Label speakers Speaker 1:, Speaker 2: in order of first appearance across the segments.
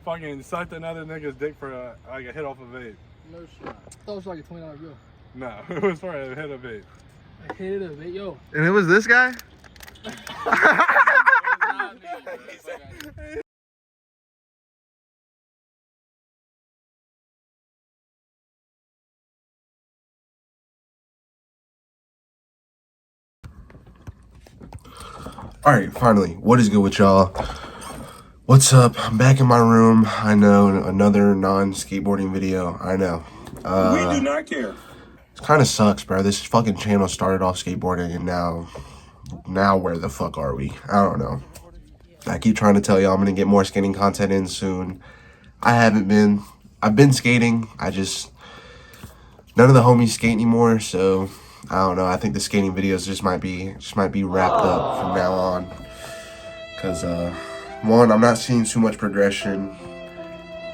Speaker 1: fucking sucked another nigga's dick for like a hit off a vape.
Speaker 2: No shit. I thought it was like a $20 bill.
Speaker 1: No, it was for a hit of vape.
Speaker 2: A hit of vape, yo.
Speaker 3: And it was this guy? Alright, finally, what is good with y'all? What's up? I'm back in my room. I know, another non-skateboarding video. I know.
Speaker 4: We do not care.
Speaker 3: It kind of sucks, bro. This fucking channel started off skateboarding, and now where the fuck are we? I don't know. I keep trying to tell y'all I'm gonna get more skating content in soon. I haven't been. I've been skating. None of the homies skate anymore, so I don't know. I think the skating videos just might be wrapped up from now on. Cause one, I'm not seeing too much progression.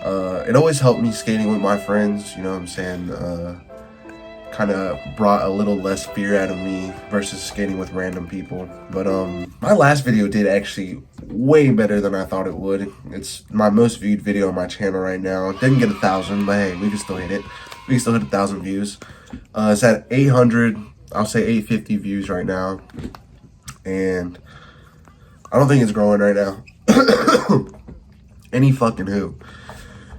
Speaker 3: It always helped me skating with my friends, you know what I'm saying? Kind of brought a little less fear out of me versus skating with random people. But my last video did actually way better than I thought it would. It's my most viewed video on my channel right now. Didn't get 1,000, but hey, we can still hit it. We can still hit 1,000 views. It's at 800, I'll say 850 views right now. And I don't think it's growing right now. Any fucking who.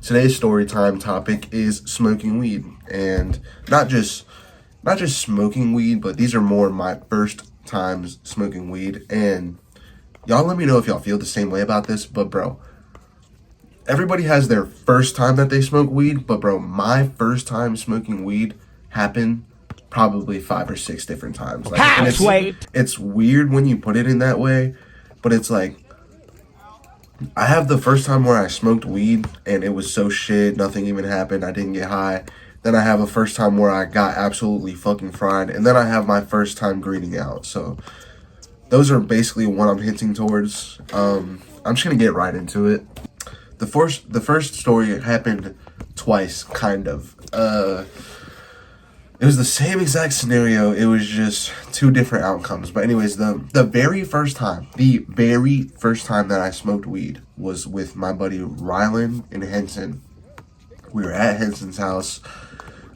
Speaker 3: Today's story time topic is smoking weed, and not just smoking weed, but these are more my first times smoking weed. And y'all let me know if y'all feel the same way about this. But bro, everybody has their first time that they smoke weed, but bro, my first time smoking weed happened probably 5 or 6 different times. Like, and it's weird when you put it in that way, but it's like, I have the first time where I smoked weed and it was so shit, nothing even happened, I didn't get high. Then I have a first time where I got absolutely fucking fried, and then I have my first time greening out. So those are basically what I'm hinting towards. I'm just gonna get right into it. The first story happened twice, kind of. It was the same exact scenario. It was just 2 different outcomes. But anyways, the very first time that I smoked weed was with my buddy Rylan and Henson. We were at Henson's house.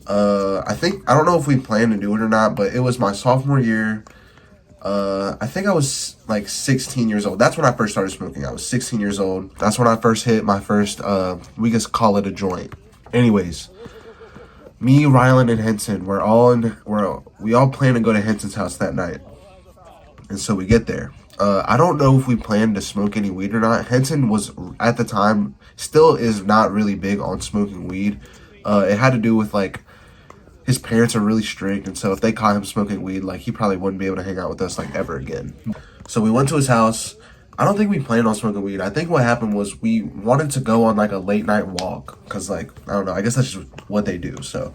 Speaker 3: I don't know if we planned to do it or not, but it was my sophomore year. I think I was like 16 years old. That's when I first started smoking. I was 16 years old. That's when I first hit my first, we just call it a joint. Anyways, me, Rylan, and Henson, we all plan to go to Henson's house that night. And so we get there. I don't know if we planned to smoke any weed or not. Henson was, at the time, still is not really big on smoking weed. It had to do with, like, his parents are really strict, and so if they caught him smoking weed, like, he probably wouldn't be able to hang out with us, like, ever again. So we went to his house. I don't think we planned on smoking weed. I think what happened was we wanted to go on, like, a late night walk. Because, like, I don't know. I guess that's just what they do. So,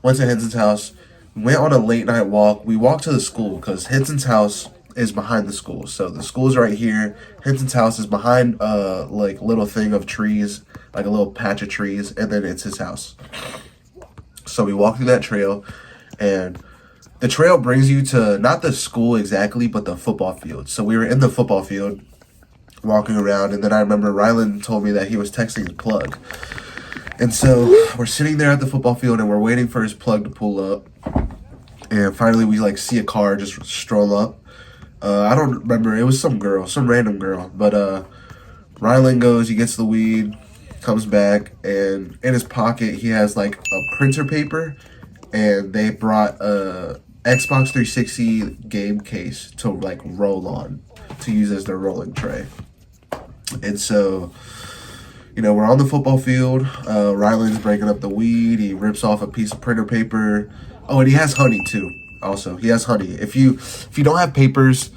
Speaker 3: went to Henson's house. Went on a late night walk. We walked to the school because Henson's house is behind the school. So, the school's right here. Henson's house is behind, like, little thing of trees. Like, a little patch of trees. And then it's his house. So, we walked through that trail. And the trail brings you to, not the school exactly, but the football field. So, we were in the football field, walking around, and then I remember Rylan told me that he was texting his plug. And so we're sitting there at the football field and we're waiting for his plug to pull up. And finally we like see a car just stroll up. I don't remember, it was some random girl. But Rylan goes, he gets the weed, comes back, and in his pocket he has like a printer paper, and they brought a Xbox 360 game case to like roll on, to use as their rolling tray. And so, you know, we're on the football field. Rylan's breaking up the weed. He rips off a piece of printer paper. Oh, and he has honey too. Also, he has honey. If you don't have papers,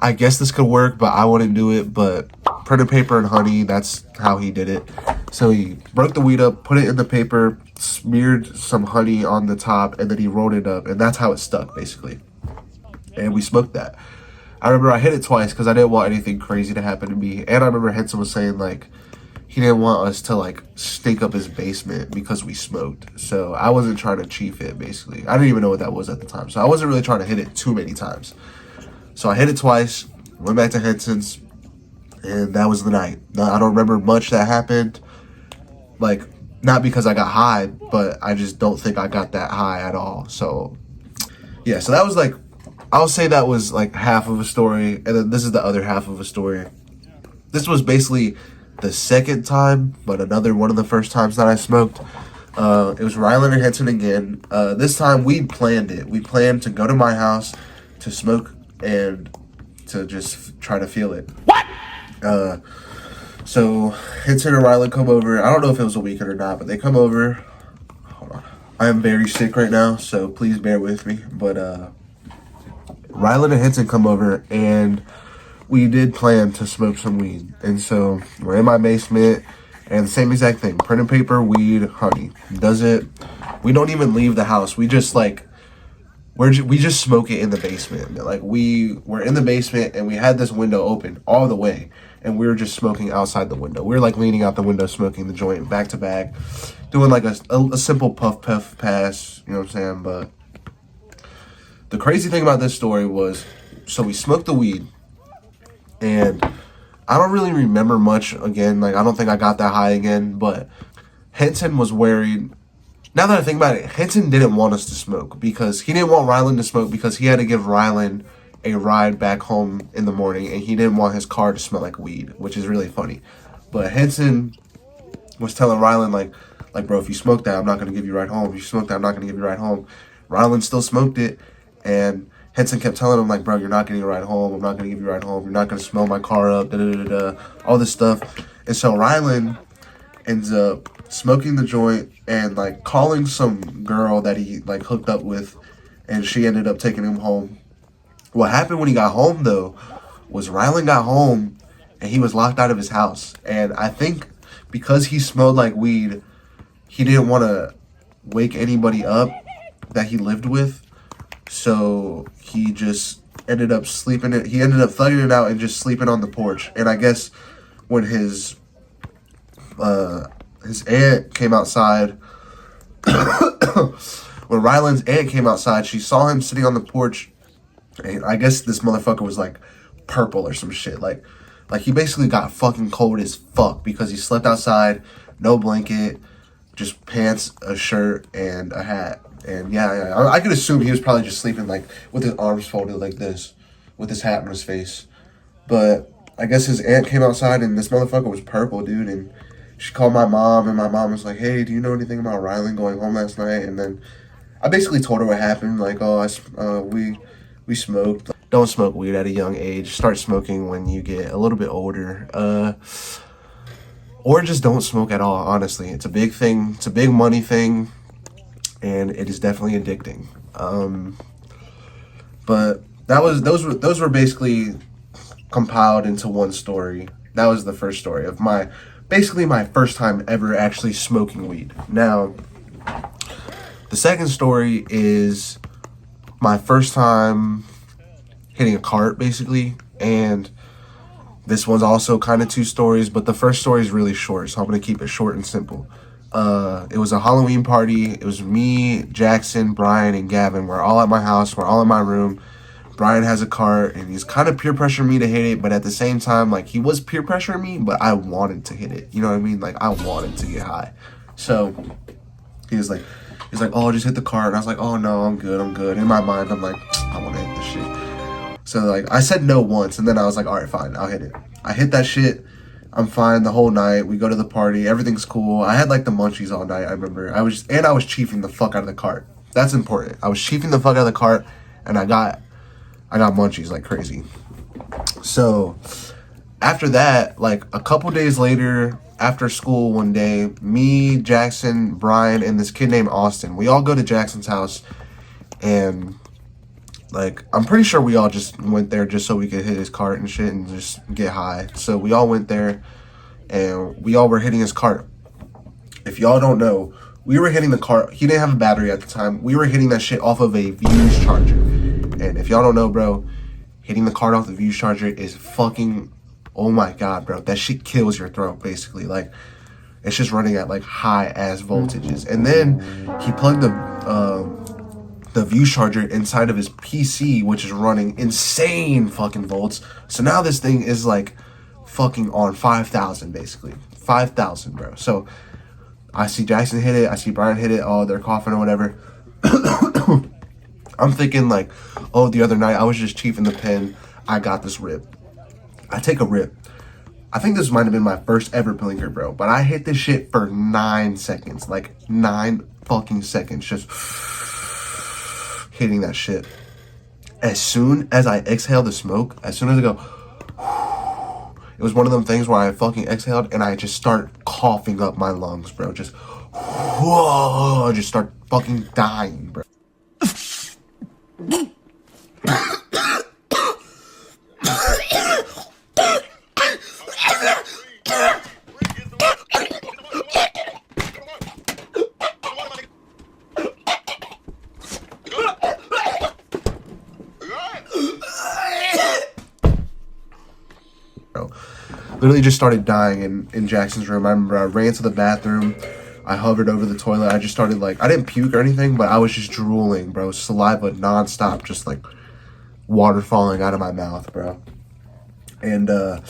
Speaker 3: I guess this could work, but I wouldn't do it. But printer paper and honey, that's how he did it. So he broke the weed up, put it in the paper, smeared some honey on the top, and then he rolled it up, and that's how it stuck, basically. And we smoked that. I remember I hit it twice because I didn't want anything crazy to happen to me. And I remember Henson was saying, like, he didn't want us to, like, stink up his basement because we smoked. So I wasn't trying to chief it, basically. I didn't even know what that was at the time. So I wasn't really trying to hit it too many times. So I hit it twice, went back to Henson's, and that was the night. Now, I don't remember much that happened. Like, not because I got high, but I just don't think I got that high at all. So, yeah, so that was like, I'll say that was like half of a story, and then this is the other half of a story. This was basically the second time, but another one of the first times that I smoked. It was Rylan and Henson again. This time we planned it. We planned to go to my house to smoke and to just try to feel it. What? So Henson and Rylan come over. I don't know if it was a weekend or not, but they come over. Hold on. I am very sick right now, so please bear with me. But Rylan and Henson come over, and we did plan to smoke some weed. And so we're in my basement, and the same exact thing. Printing paper, weed, honey. We don't even leave the house. We just like, we just smoke it in the basement. Like we're in the basement, and we had this window open all the way, and we were just smoking outside the window. We were like leaning out the window, smoking the joint back to back, doing like a simple puff pass, you know what I'm saying? But the crazy thing about this story was, so we smoked the weed, and I don't really remember much again. Like, I don't think I got that high again, but Henson was worried. Now that I think about it, Henson didn't want us to smoke because he didn't want Rylan to smoke because he had to give Rylan a ride back home in the morning, and he didn't want his car to smell like weed, which is really funny. But Henson was telling Rylan, like, bro, if you smoke that, I'm not going to give you a ride home. If you smoke that, I'm not going to give you a ride home. Rylan still smoked it, and Henson kept telling him, like, bro, you're not getting a ride home. I'm not going to give you a ride home. You're not going to smell my car up, all this stuff. And so Rylan ends up smoking the joint and, like, calling some girl that he, like, hooked up with, and she ended up taking him home. What happened when he got home, though, was Rylan got home, and he was locked out of his house. And I think because he smelled like weed, he didn't want to wake anybody up that he lived with. So he just ended up sleeping it. He ended up thugging it out and just sleeping on the porch. And I guess when his aunt came outside, when Rylan's aunt came outside, she saw him sitting on the porch. And I guess this motherfucker was like purple or some shit. Like he basically got fucking cold as fuck because he slept outside, no blanket, just pants, a shirt, and a hat. And yeah, I could assume he was probably just sleeping like with his arms folded like this, with his hat on his face. But I guess his aunt came outside, and this motherfucker was purple, dude. And she called my mom, and my mom was like, "Hey, do you know anything about Rylan going home last night?" And then I basically told her what happened. Like, we smoked. Don't smoke weed at a young age. Start smoking when you get a little bit older. Or just don't smoke at all, honestly. It's a big thing. It's a big money thing. And it is definitely addicting. But those were basically compiled into one story. That was the first story of my first time ever actually smoking weed. Now, the second story is my first time hitting a cart, basically, and this one's also kind of two stories, but the first story is really short, so I'm going to keep it short and simple. It was a Halloween party. It was me, Jackson, Brian, and Gavin. We're all at my house. We're all in my room. Brian has a cart, and he's kind of peer pressuring me to hit it, but at the same time, like, he was peer pressuring me, but I wanted to hit it. You know what I mean? Like, I wanted to get high. So he's like, oh, just hit the cart. And I was like, oh, no, I'm good. In my mind, I'm like, I want to hit this shit. So, like, I said no once, and then I was like, all right, fine, I'll hit it. I hit that shit. I'm fine the whole night. We go to the party. Everything's cool. I had, like, the munchies all night, I remember. I was chiefing the fuck out of the cart. That's important. I was chiefing the fuck out of the cart, and I got munchies like crazy. So, after that, like, a couple days later, after school one day, me, Jackson, Brian, and this kid named Austin, we all go to Jackson's house, and, like, I'm pretty sure we all just went there just so we could hit his cart and shit and just get high. So we all went there, and we all were hitting his cart. If y'all don't know, we were hitting the cart. He didn't have a battery at the time. We were hitting that shit off of a Vuse charger. And if y'all don't know, bro, hitting the cart off the Vuse charger is fucking... Oh my god, bro. That shit kills your throat, basically. Like, it's just running at, like, high-ass voltages. And then he plugged the Vuse charger inside of his PC, which is running insane fucking volts. So now this thing is, like, fucking on 5,000, basically. 5,000, bro. So I see Jackson hit it. I see Brian hit it. Oh, they're coughing or whatever. I'm thinking like, oh, the other night I was just chiefing the pen. I got this rip. I take a rip. I think this might have been my first ever blinker, bro. But I hit this shit for 9 seconds. Like 9 fucking seconds. Just hitting that shit. As soon as I exhale the smoke, as soon as I go, it was one of them things where I fucking exhaled and I just start coughing up my lungs, bro. Just, whoa, just start fucking dying, bro. Literally just started dying in Jackson's room. I remember I ran to the bathroom. I hovered over the toilet. I just started like, I didn't puke or anything, but I was just drooling, bro. Saliva nonstop, just like water falling out of my mouth, bro. And the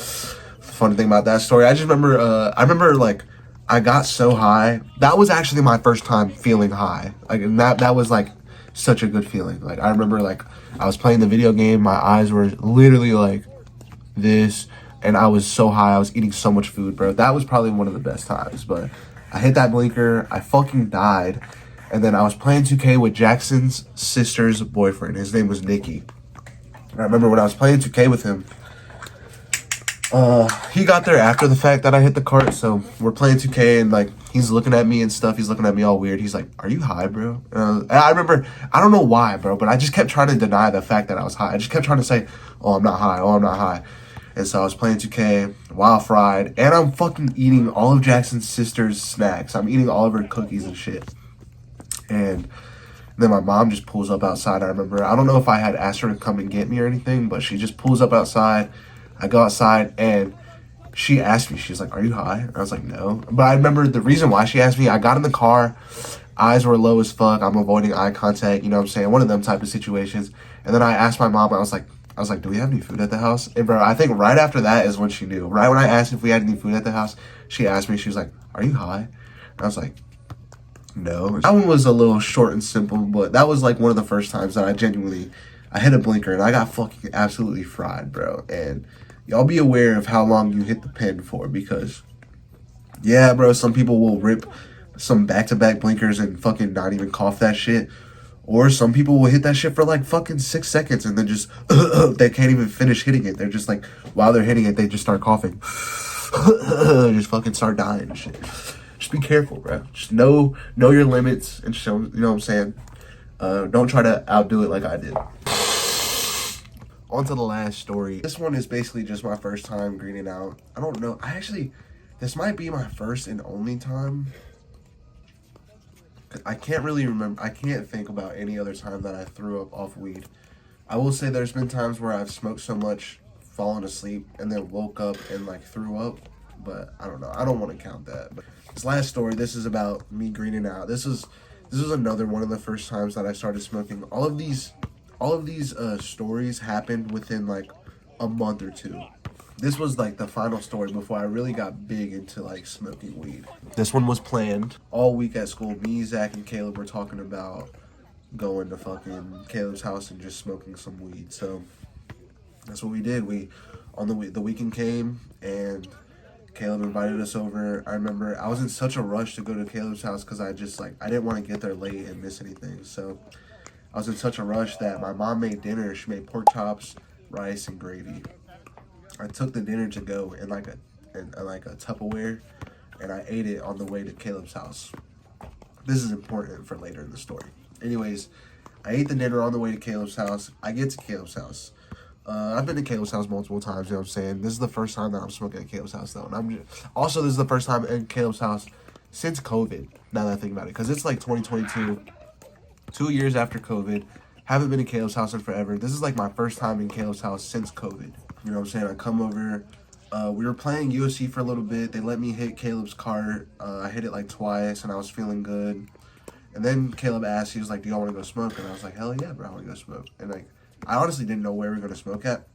Speaker 3: funny thing about that story, I remember like I got so high. That was actually my first time feeling high. Like, and that was like such a good feeling. Like, I remember like I was playing the video game. My eyes were literally like this. And I was so high. I was eating so much food, bro. That was probably one of the best times. But I hit that blinker. I fucking died. And then I was playing 2K with Jackson's sister's boyfriend. His name was Nicky. And I remember when I was playing 2K with him, he got there after the fact that I hit the cart. So we're playing 2K and like he's looking at me and stuff. He's looking at me all weird. He's like, "Are you high, bro?" And I remember, I don't know why, bro, but I just kept trying to deny the fact that I was high. I just kept trying to say, "Oh, I'm not high. Oh, I'm not high." And so I was playing 2K, wild fried, and I'm fucking eating all of Jackson's sister's snacks. I'm eating all of her cookies and shit. And then my mom just pulls up outside. I remember, I don't know if I had asked her to come and get me or anything, but she just pulls up outside. I go outside and she asked me, she's like, "Are you high?" And I was like, "No." But I remember the reason why she asked me, I got in the car, eyes were low as fuck. I'm avoiding eye contact, you know what I'm saying? One of them type of situations. And then I asked my mom, I was like, "Do we have any food at the house?" And bro, I think right after that is when she knew. Right when I asked if we had any food at the house, she asked me, she was like, "Are you high?" And I was like, "No." That one was a little short and simple, but that was like one of the first times that I hit a blinker and I got fucking absolutely fried, bro. And y'all be aware of how long you hit the pen for, because yeah, bro, some people will rip some back-to-back blinkers and fucking not even cough that shit. Or some people will hit that shit for like fucking 6 seconds and then just, they can't even finish hitting it. They're just like, while they're hitting it, they just start coughing. Just fucking start dying and shit. Just be careful, bro. Just know your limits and show, you know what I'm saying? Don't try to outdo it like I did. On to the last story. This one is basically just my first time greening out. I don't know. This might be my first and only time. I can't really remember. I can't think about any other time that I threw up off weed. I will say there's been times where I've smoked so much, fallen asleep, and then woke up and like threw up. But I don't know. I don't want to count that. But this last story, this is about me greening out. This was another one of the first times that I started smoking. All of these stories happened within like a month or two. This was like the final story before I really got big into like smoking weed. This one was planned all week at school. Me, Zach, and Caleb were talking about going to fucking Caleb's house and just smoking some weed. So that's what we did. The weekend came and Caleb invited us over. I remember I was in such a rush to go to Caleb's house because I didn't want to get there late and miss anything. So I was in such a rush that my mom made dinner. She made pork chops, rice, and gravy. I took the dinner to go in like a Tupperware, and I ate it on the way to Caleb's house. This is important for later in the story. Anyways, I ate the dinner on the way to Caleb's house. I get to Caleb's house. I've been to Caleb's house multiple times, you know what I'm saying? This is the first time that I'm smoking at Caleb's house, though. And this is the first time in Caleb's house since COVID, now that I think about it. Because it's like 2022, 2 years after COVID. Haven't been to Caleb's house in forever. This is like my first time in Caleb's house since COVID. You know what I'm saying? I come over. We were playing UFC for a little bit. They let me hit Caleb's cart. I hit it like twice, and I was feeling good. And then Caleb asked, he was like, "Do y'all want to go smoke?" And I was like, "Hell yeah, bro, I want to go smoke." And like, I honestly didn't know where we were going to smoke at.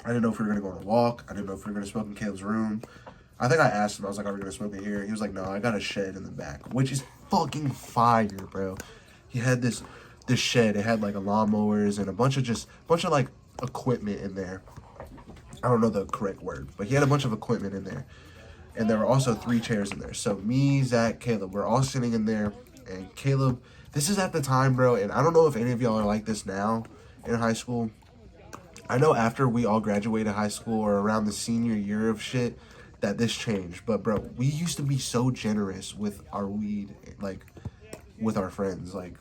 Speaker 3: I didn't know if we were going to go on a walk. I didn't know if we were going to smoke in Caleb's room. I think I asked him, I was like, are we gonna smoke it here? He was like, no, I got a shed in the back, which is fucking fire, bro. He had this shed. It had like a lawnmowers and a bunch of like equipment in there. I don't know the correct word, but he had a bunch of equipment in there. And there were also 3 chairs in there. So me, Zach, Caleb, we're all sitting in there. And Caleb, this is at the time, bro, and I don't know if any of y'all are like this now in high school. I know after we all graduated high school or around the senior year of shit that this changed. But, bro, we used to be so generous with our weed, like, with our friends. Like,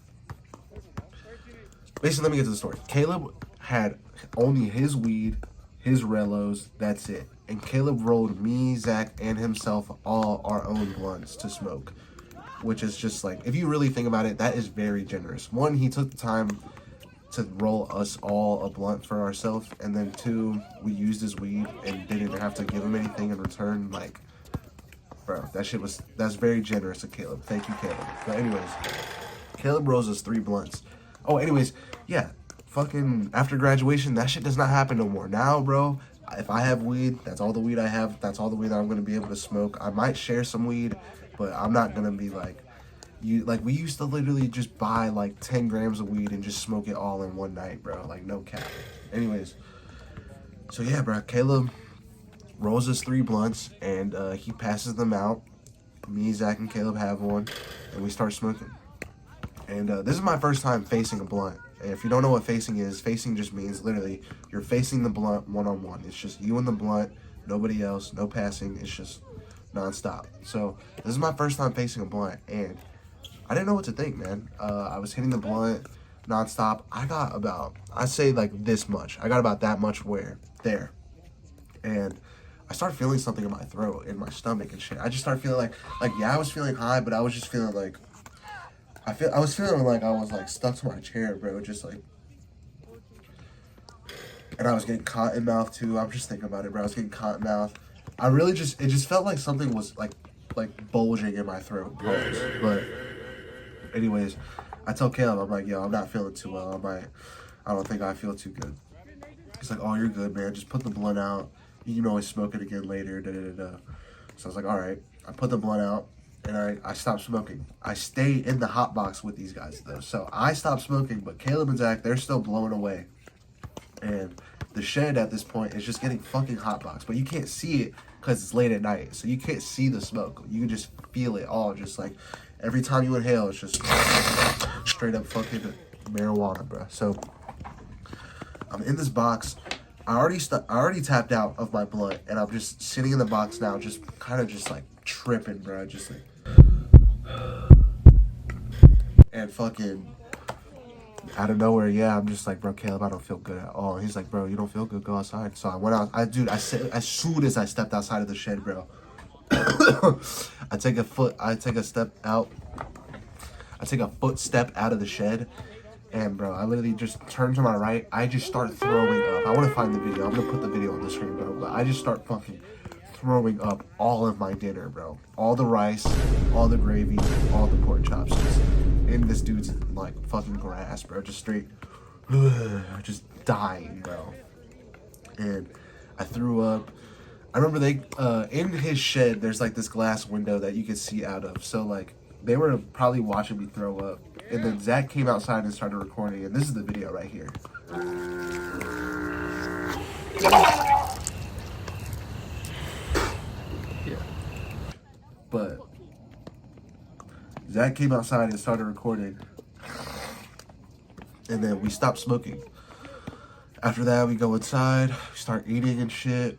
Speaker 3: basically, let me get to the story. Caleb had only his weed, his Relos, that's it. And Caleb rolled me, Zach, and himself all our own blunts to smoke. Which is just like, if you really think about it, that is very generous. 1, he took the time to roll us all a blunt for ourselves. And then 2, we used his weed and didn't have to give him anything in return. Like, bro, that's very generous of Caleb. Thank you, Caleb. But anyways, Caleb rolls us 3 blunts. Oh, anyways, yeah. Fucking after graduation, that shit does not happen no more. Now, bro, if I have weed, that's all the weed I have. That's all the weed that I'm going to be able to smoke. I might share some weed, but I'm not going to be like, we used to literally just buy like 10 grams of weed and just smoke it all in one night, bro. Like, no cap. Anyways, so yeah, bro, Caleb rolls us 3 blunts and he passes them out. Me, Zach, and Caleb have one, and we start smoking. And this is my first time facing a blunt. And if you don't know what facing is, facing just means literally you're facing the blunt one-on-one. It's just you and the blunt, nobody else, no passing. It's just nonstop. So this is my first time facing a blunt, and I didn't know what to think, man. I was hitting the blunt nonstop. I got about, I'd say like this much. I got about that much there. And I started feeling something in my throat, in my stomach and shit. I just started feeling like yeah, I was feeling high, but I was just feeling like, I was feeling like I was like stuck to my chair, bro. Just like, and I was getting cotton mouth too. I'm just thinking about it, bro. I was getting cotton mouth. It just felt like something was like bulging in my throat, bro. But anyways, I tell Caleb, I'm like, yo, I'm not feeling too well. I don't think I feel too good. He's like, oh, you're good, man. Just put the blunt out. You can always smoke it again later. Da, da, da, da. So I was like, all right. I put the blunt out, and I stopped smoking. I stay in the hot box with these guys, though. So I stopped smoking, but Caleb and Zach, they're still blowing away. And the shed at this point is just getting fucking hot box. But you can't see it because it's late at night. So you can't see the smoke. You can just feel it all. Just like every time you inhale, it's just straight up fucking marijuana, bro. So I'm in this box. I already tapped out of my blunt, and I'm just sitting in the box now, just kind of just like tripping, bro. Just like, and fucking out of nowhere, yeah, I'm just like, bro, Caleb, I don't feel good at all. He's like, bro, you don't feel good? Go outside. So I went out. I said, as soon as I stepped outside of the shed, bro, I take a footstep out of the shed. And, bro, I literally just turned to my right. I just start throwing up. I want to find the video. I'm going to put the video on the screen, bro. But I just start fucking throwing up all of my dinner, bro. All the rice, all the gravy, all the pork chops. Just in this dude's, like, fucking grass, bro. Just straight, just dying, bro. And I threw up. I remember in his shed, there's, like, this glass window that you could see out of. So, like, they were probably watching me throw up. And then Zach came outside and started recording, and this is the video right here.
Speaker 2: Yeah.
Speaker 3: But Zach came outside and started recording, and then we stopped smoking. After that, we go inside, we start eating and shit.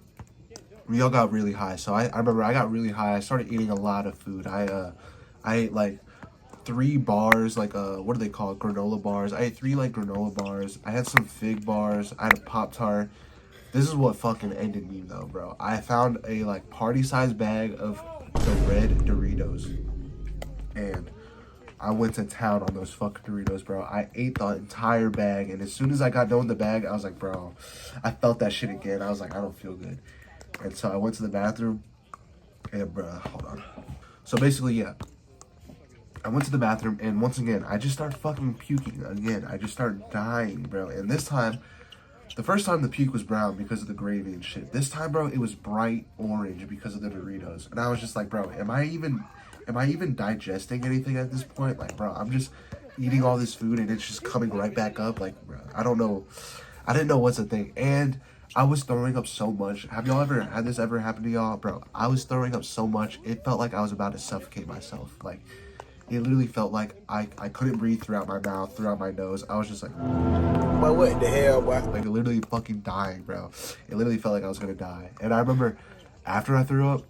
Speaker 3: We all got really high, so I remember I got really high. I started eating a lot of food. I ate like 3 bars, like what do they call it? Granola bars. I ate 3 like granola bars. I had some fig bars. I had a Pop-Tart. This is what fucking ended me though, bro. I found a like party-sized bag of the red Doritos, and I went to town on those fucking Doritos, bro. I ate the entire bag, and as soon as I got done with the bag, I was like, bro, I felt that shit again. I was like, I don't feel good, and so I went to the bathroom, and bro, hold on. So basically, yeah. I went to the bathroom, and once again, I just started fucking puking again. I just started dying, bro. And this time, The first time the puke was brown because of the gravy and shit. This time, bro, it was bright orange because of the Doritos. And I was just like, bro, am I even digesting anything at this point? Like, bro, I'm just eating all this food and it's just coming right back up. Like, bro, I don't know. I didn't know what's the thing. And I was throwing up so much. Have y'all ever had this ever happen to y'all? Bro, I was throwing up so much. It felt like I was about to suffocate myself. Like, it literally felt like I couldn't breathe throughout my mouth, throughout my nose. I was just like,
Speaker 4: but what the hell, boy?
Speaker 3: like literally fucking dying, bro. It literally felt like I was gonna die. And I remember after I threw up,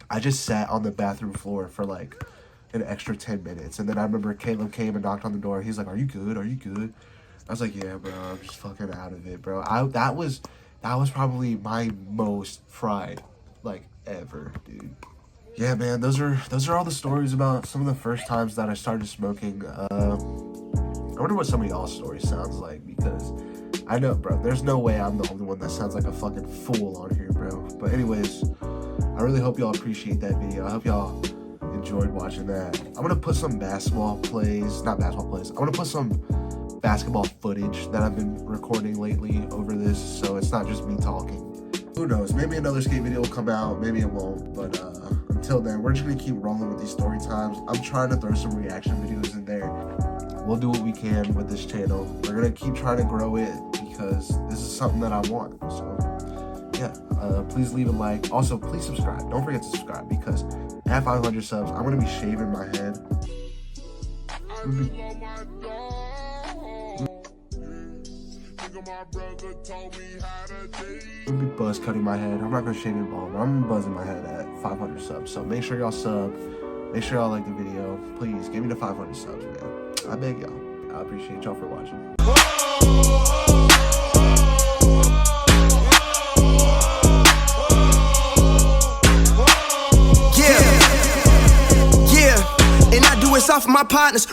Speaker 3: I just sat on the bathroom floor for like an extra 10 minutes. And then I remember Caleb came and knocked on the door. He's like, are you good? Are you good? I was like, yeah, bro, I'm just fucking out of it, bro. That was probably my most fried, like, ever, dude. Yeah, man, those are all the stories about some of the first times that I started smoking. I wonder what some of y'all's stories sounds like, because I know, bro, there's no way I'm the only one that sounds like a fucking fool on here, bro. But anyways, I really hope y'all appreciate that video. I hope y'all enjoyed watching that. I'm gonna put some basketball plays. I'm gonna put some basketball footage that I've been recording lately over this, so it's not just me talking. Who knows, maybe another skate video will come out, maybe it won't, but until then, we're just gonna keep rolling with these story times. I'm trying to throw some reaction videos in there. We'll do what we can with this channel. We're gonna keep trying to grow it because this is something that I want. So yeah, please leave a like. Also, please subscribe. Don't forget to subscribe, because at 500 subs, I'm gonna be shaving my head. I'm gonna be buzz cutting my head. I'm not gonna shave it bald, but I'm buzzing my head at 500 subs. So make sure y'all sub. Make sure y'all like the video. Please give me the 500 subs, man. I beg y'all. I appreciate y'all for watching.
Speaker 4: Yeah, and I do it off of my partners.